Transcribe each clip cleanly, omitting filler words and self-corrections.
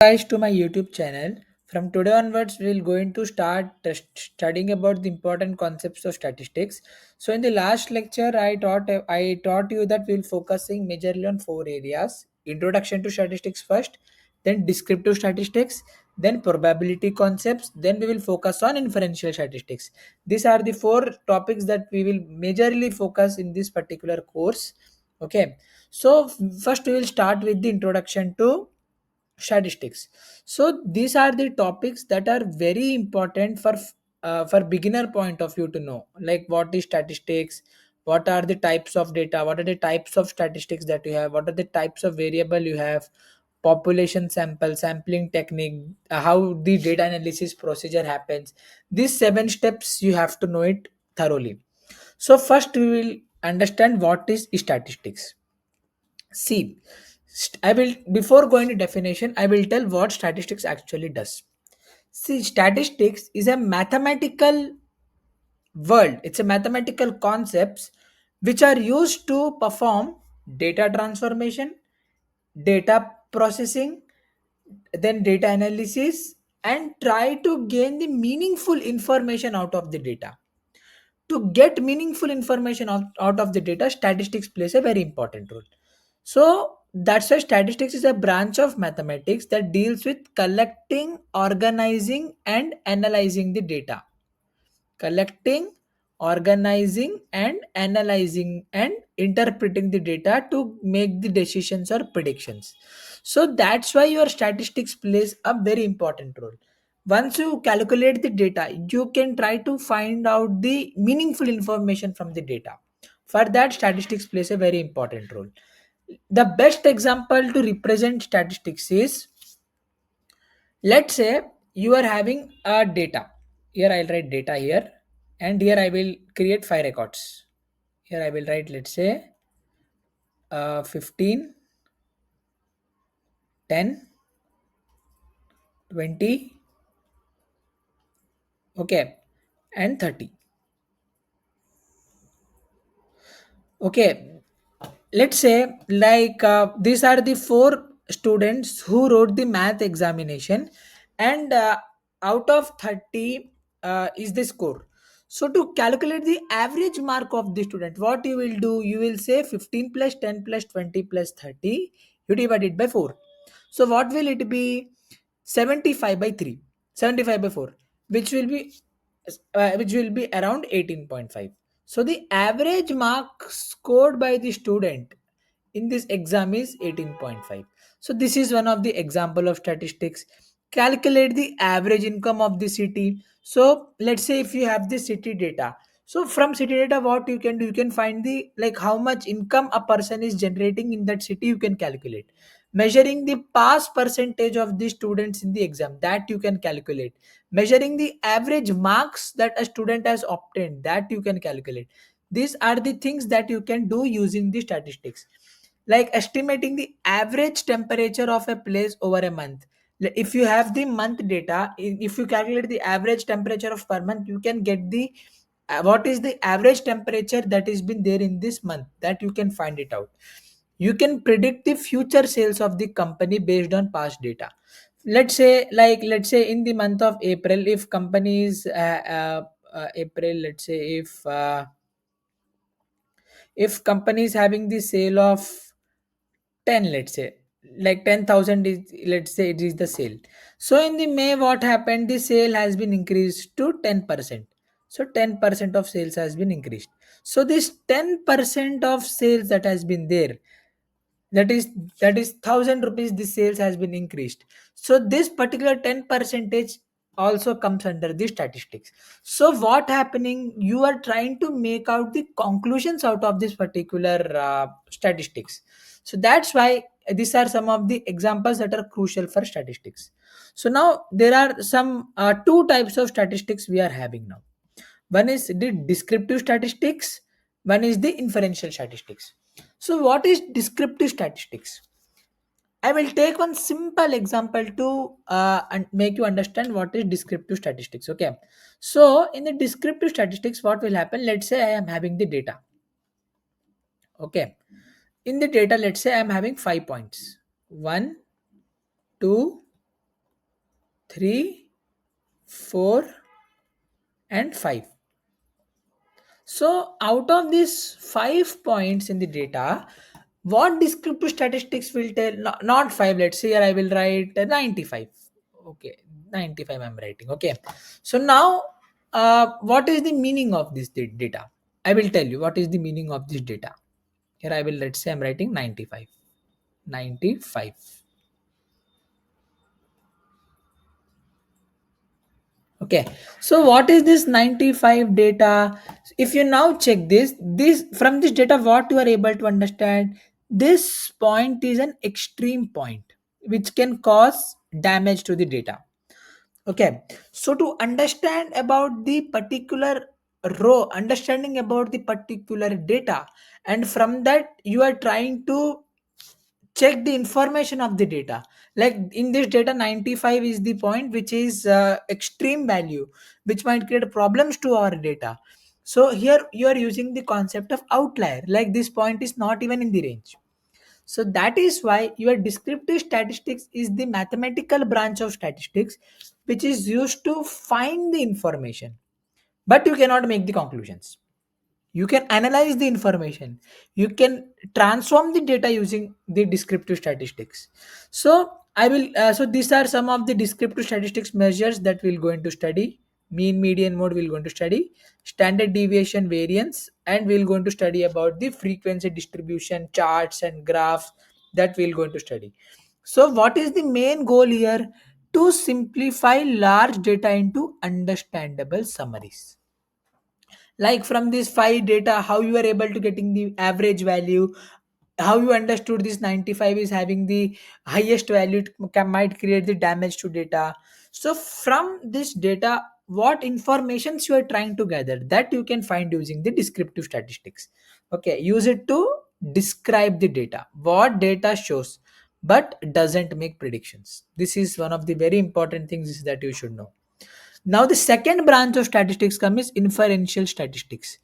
Guys to my YouTube channel. From today onwards, we will going to start studying about the important concepts of statistics. So in the last lecture, I taught you that we'll focusing majorly on four areas: introduction to statistics first, then descriptive statistics, then probability concepts, then we will focus on inferential statistics. These are the four topics that we will majorly focus in this particular course. Okay, so first we will start with the introduction to statistics. So these are the topics that are very important for beginner point of view to know, like what is statistics, what are the types of data, what are the types of statistics that you have, what are the types of variable you have, population sample, sampling technique, how the data analysis procedure happens. These seven steps you have to know it thoroughly. So first we will understand what is statistics. See, I will, before going to definition, I will tell what statistics actually does. See, statistics is a mathematical world. It's a mathematical concepts which are used to perform data transformation, data processing, then data analysis, and try to gain the meaningful information out of the data. To get meaningful information out of the data, statistics plays a very important role. So that's why statistics is a branch of mathematics that deals with collecting, organizing, and analyzing the data. Collecting, organizing, and analyzing and interpreting the data to make the decisions or predictions. So that's why your statistics plays a very important role. Once you calculate the data, you can try to find out the meaningful information from the data. For that, statistics plays a very important role. The best example to represent statistics is, let's say you are having a data. Here I'll write data here, and here I will create 5 records. Here I will write, let's say, 15, 10, 20, okay, and 30. Okay, let's say, like, these are the four students who wrote the math examination, and out of 30 is the score. So to calculate the average mark of the student, what you will do, you will say 15 plus 10 plus 20 plus 30, you divide it by 4. So what will it be? 75 by 3, 75 by 4, which will be around 18.5. So the average mark scored by the student in this exam is 18.5. So this is one of the example of statistics. Calculate the average income of the city. So let's say if you have the city data. So from city data, what you can do, you can find the, like, how much income a person is generating in that city, you can calculate. Measuring the pass percentage of the students in the exam, that you can calculate. Measuring the average marks that a student has obtained, that you can calculate. These are the things that you can do using the statistics. Like estimating the average temperature of a place over a month. If you have the month data, if you calculate the average temperature of per month, you can get the what is the average temperature that has been there in this month, that you can find it out. You can predict the future sales of the company based on past data. Let's say in the month of April, if companies April, let's say if companies having the sale of 10, let's say, like 10,000 is, let's say, it is the sale. So in the May, what happened, the sale has been increased to 10%. So 10% of sales has been increased. So this 10% of sales that has been there, that is that is 1,000 rupees, the sales has been increased. So this particular 10 percentage also comes under the statistics. So what happening, you are trying to make out the conclusions out of this particular statistics. So that's why these are some of the examples that are crucial for statistics. So now there are some two types of statistics we are having now. One is the descriptive statistics, one is the inferential statistics. So what is descriptive statistics? I will take one simple example to and make you understand what is descriptive statistics. Okay. So in the descriptive statistics, what will happen? Let's say I am having the data. Okay. In the data, let's say I am having 5 points. One, two, 3, 4, and 5. So out of these 5 points in the data, what descriptive statistics will tell? Not 5. Let's say here I will write 95. Okay, 95 I'm writing. Okay. So now, what is the meaning of this data? I will tell you what is the meaning of this data. Here I will, let's say I'm writing 95. 95. Okay, so what is this 95 data? If you now check this from this data, what you are able to understand, this point is an extreme point which can cause damage to the data. Okay, so to understand about the particular row, understanding about the particular data, and from that you are trying to check the information of the data. Like in this data, 95 is the point which is extreme value, which might create problems to our data. So here you are using the concept of outlier, like this point is not even in the range. So that is why your descriptive statistics is the mathematical branch of statistics which is used to find the information, but you cannot make the conclusions. You can analyze the information, you can transform the data using the descriptive statistics. So I will so these are some of the descriptive statistics measures that we'll going to study. Mean, median, mode we'll going to study, standard deviation, variance, and we'll going to study about the frequency distribution, charts and graphs, that we'll going to study. So what is the main goal here? To simplify large data into understandable summaries. Like from these five data, how you are able to getting the average value, how you understood this 95 is having the highest value, it might create the damage to data. So from this data, what informations you are trying to gather, that you can find using the descriptive statistics. Okay, use it to describe the data, what data shows but doesn't make predictions. This is one of the very important things that you should know. Now the second branch of statistics comes is inferential statistics.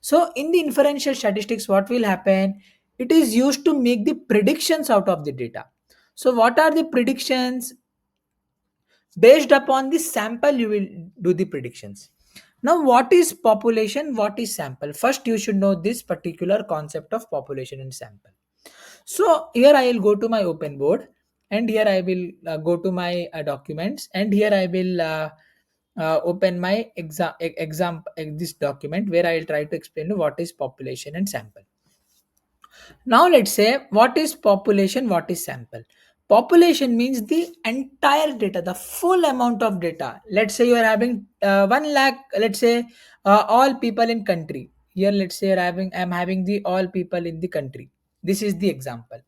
So in the inferential statistics, what will happen? It is used to make the predictions out of the data. So what are the predictions? Based upon the sample, you will do the predictions. Now what is population? What is sample? First you should know this particular concept of population and sample. So here I will go to my open board, and here I will go to my documents, and here I will open my exam this document where I will try to explain what is population and sample. Now let's say what is population, what is sample. Population means the entire data, the full amount of data. Let's say you are having 1 lakh, let's say all people in country. Here let's say I'm having the all people in the country. This is the example.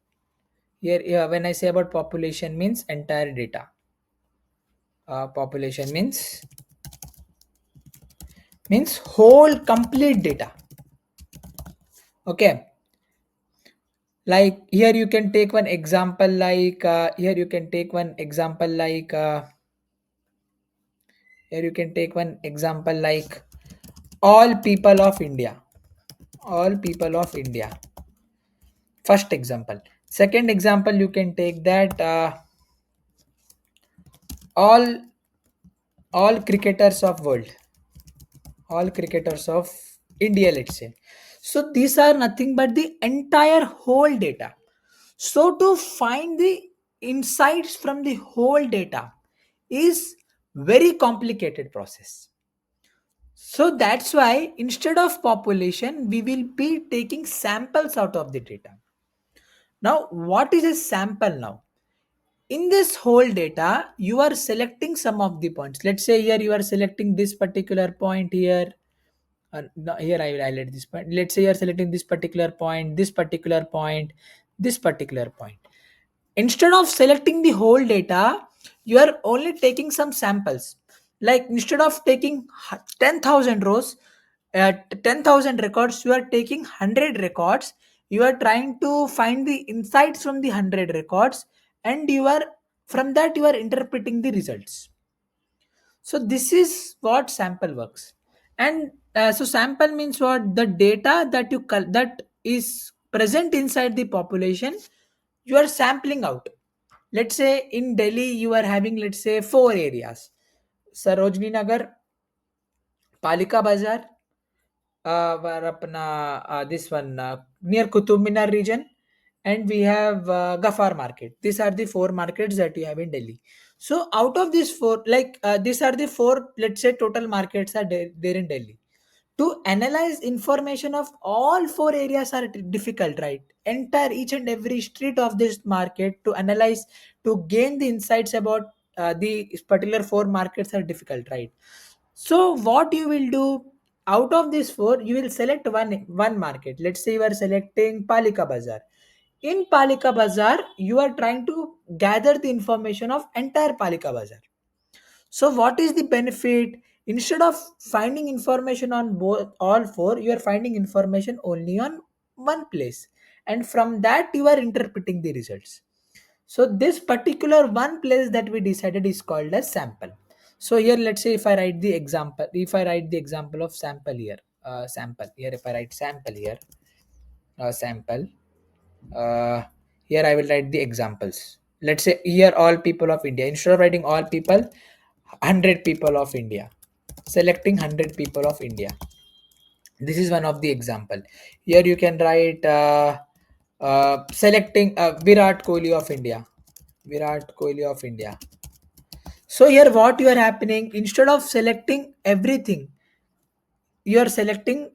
Here when I say about population means entire data. Population means whole complete data. Okay, like here you can take one example like here you can take one example like here you can take one example like all people of India. All people of India, first example. Second example, you can take that all all cricketers of world, all cricketers of India, let's say. So these are nothing but the entire whole data. So to find the insights from the whole data is very complicated process. So that's why instead of population, we will be taking samples out of the data. Now, what is a sample now? In this whole data, you are selecting some of the points. Let's say here you are selecting this particular point here. No, here I will highlight this point. Let's say you are selecting this particular point, this particular point, this particular point. Instead of selecting the whole data, you are only taking some samples. Like instead of taking 10,000 rows, 10,000 records, you are taking 100 records. You are trying to find the insights from the 100 records, and you are from that you are interpreting the results. So this is what sample works. And so sample means what? The data that that is present inside the population, you are sampling out. Let's say in Delhi you are having, let's say, four areas: Sarojini Nagar, Palika Bazar, where apna, this one near Qutub Minar region, and we have Gafar market. These are the four markets that you have in Delhi. So out of these four, these are the four, let's say, total markets are there in Delhi. To analyze information of all four areas are difficult, right? Enter each and every street of this market to analyze, to gain the insights about the particular four markets are difficult, right? So what you will do, out of these four you will select one market. Let's say you are selecting Palika Bazar. In Palika Bazar you are trying to gather the information of entire Palika Bazar. So what is the benefit? Instead of finding information on both all four, you are finding information only on one place, and from that you are interpreting the results. So this particular one place that we decided is called as sample. So here, let's say if I write the example, if I write the example of sample here, sample here, if I write sample here, sample, uh, here I will write the examples. Let's say here all people of India. Instead of writing all people, 100 people of India. Selecting 100 people of India. This is one of the example. Here you can write selecting Virat Kohli of India. Virat Kohli of India. So here what you are happening, instead of selecting everything, you are selecting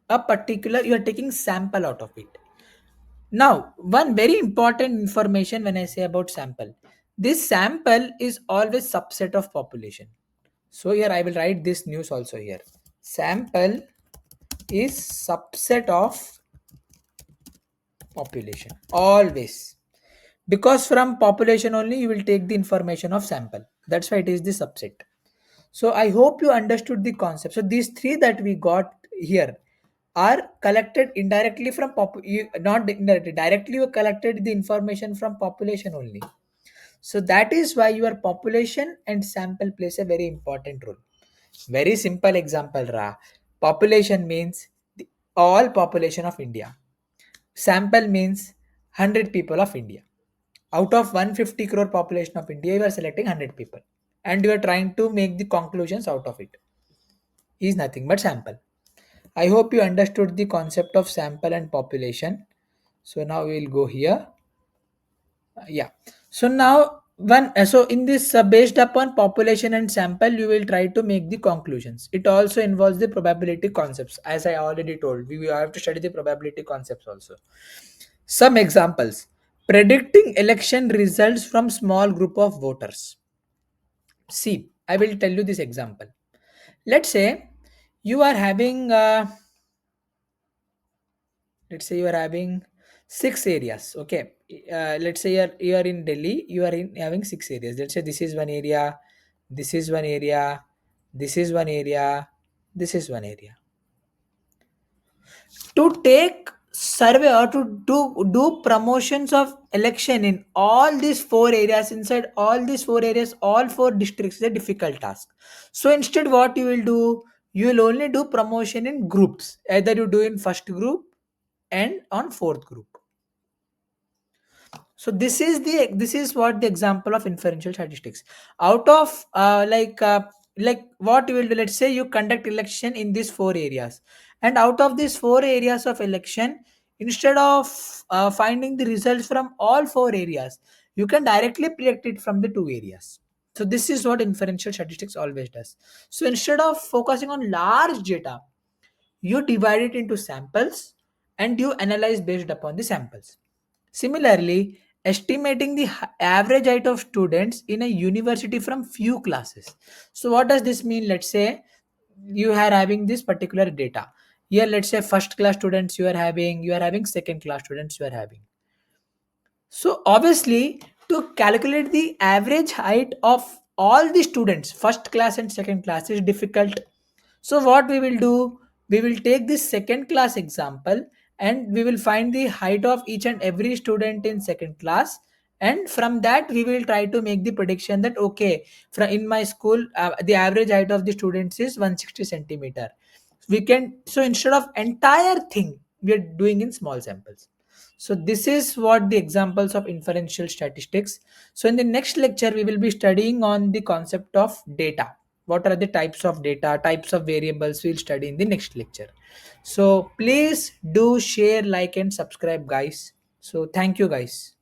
a particular, you are taking sample out of it. Now, one very important information when I say about sample, this sample is always subset of population. So here I will write this news also here. Sample is subset of population always, because from population only you will take the information of sample. That's why it is the subset. So I hope you understood the concept. So these three that we got here are collected indirectly from not indirectly, directly you collected the information from population only. So that is why your population and sample plays a very important role. Very simple example, Ra. Population means the all population of India. Sample means 100 people of India. Out of 150 crore population of India, you are selecting 100 people, and you are trying to make the conclusions out of it. Is nothing but sample. I hope you understood the concept of sample and population. So now we will go here. Yeah. So now so in this based upon population and sample, you will try to make the conclusions. It also involves the probability concepts. As I already told, we will have to study the probability concepts also. Some examples: predicting election results from small group of voters. See, I will tell you this example. Let's say you are having let's say you are having six areas. Okay, let's say you are in Delhi, you are in having six areas. Let's say this is one area, this is one area, this is one area, this is one area. To take survey or to do promotions of election in all these four areas, inside all these four areas, all four districts, is a difficult task. So instead what you will do, you will only do promotion in groups. Either you do in first group and on fourth group. So this is what the example of inferential statistics. Out of like what you will do, let's say you conduct election in these four areas, and out of these four areas of election, instead of finding the results from all four areas, you can directly predict it from the two areas. So this is what inferential statistics always does. So instead of focusing on large data, you divide it into samples and you analyze based upon the samples. Similarly, estimating the average height of students in a university from few classes. So what does this mean? Let's say you are having this particular data. Here, let's say first class students you are having second class students you are having. So obviously, to calculate the average height of all the students, first class and second class, is difficult. So what we will do, we will take this second class example, and we will find the height of each and every student in second class, and from that we will try to make the prediction that okay, from in my school the average height of the students is 160 centimeter. We can, so instead of entire thing we are doing in small samples. So this is what the examples of inferential statistics. So in the next lecture, we will be studying on the concept of data. What are the types of data, types of variables we'll study in the next lecture. So please do share, like and subscribe guys. So thank you guys.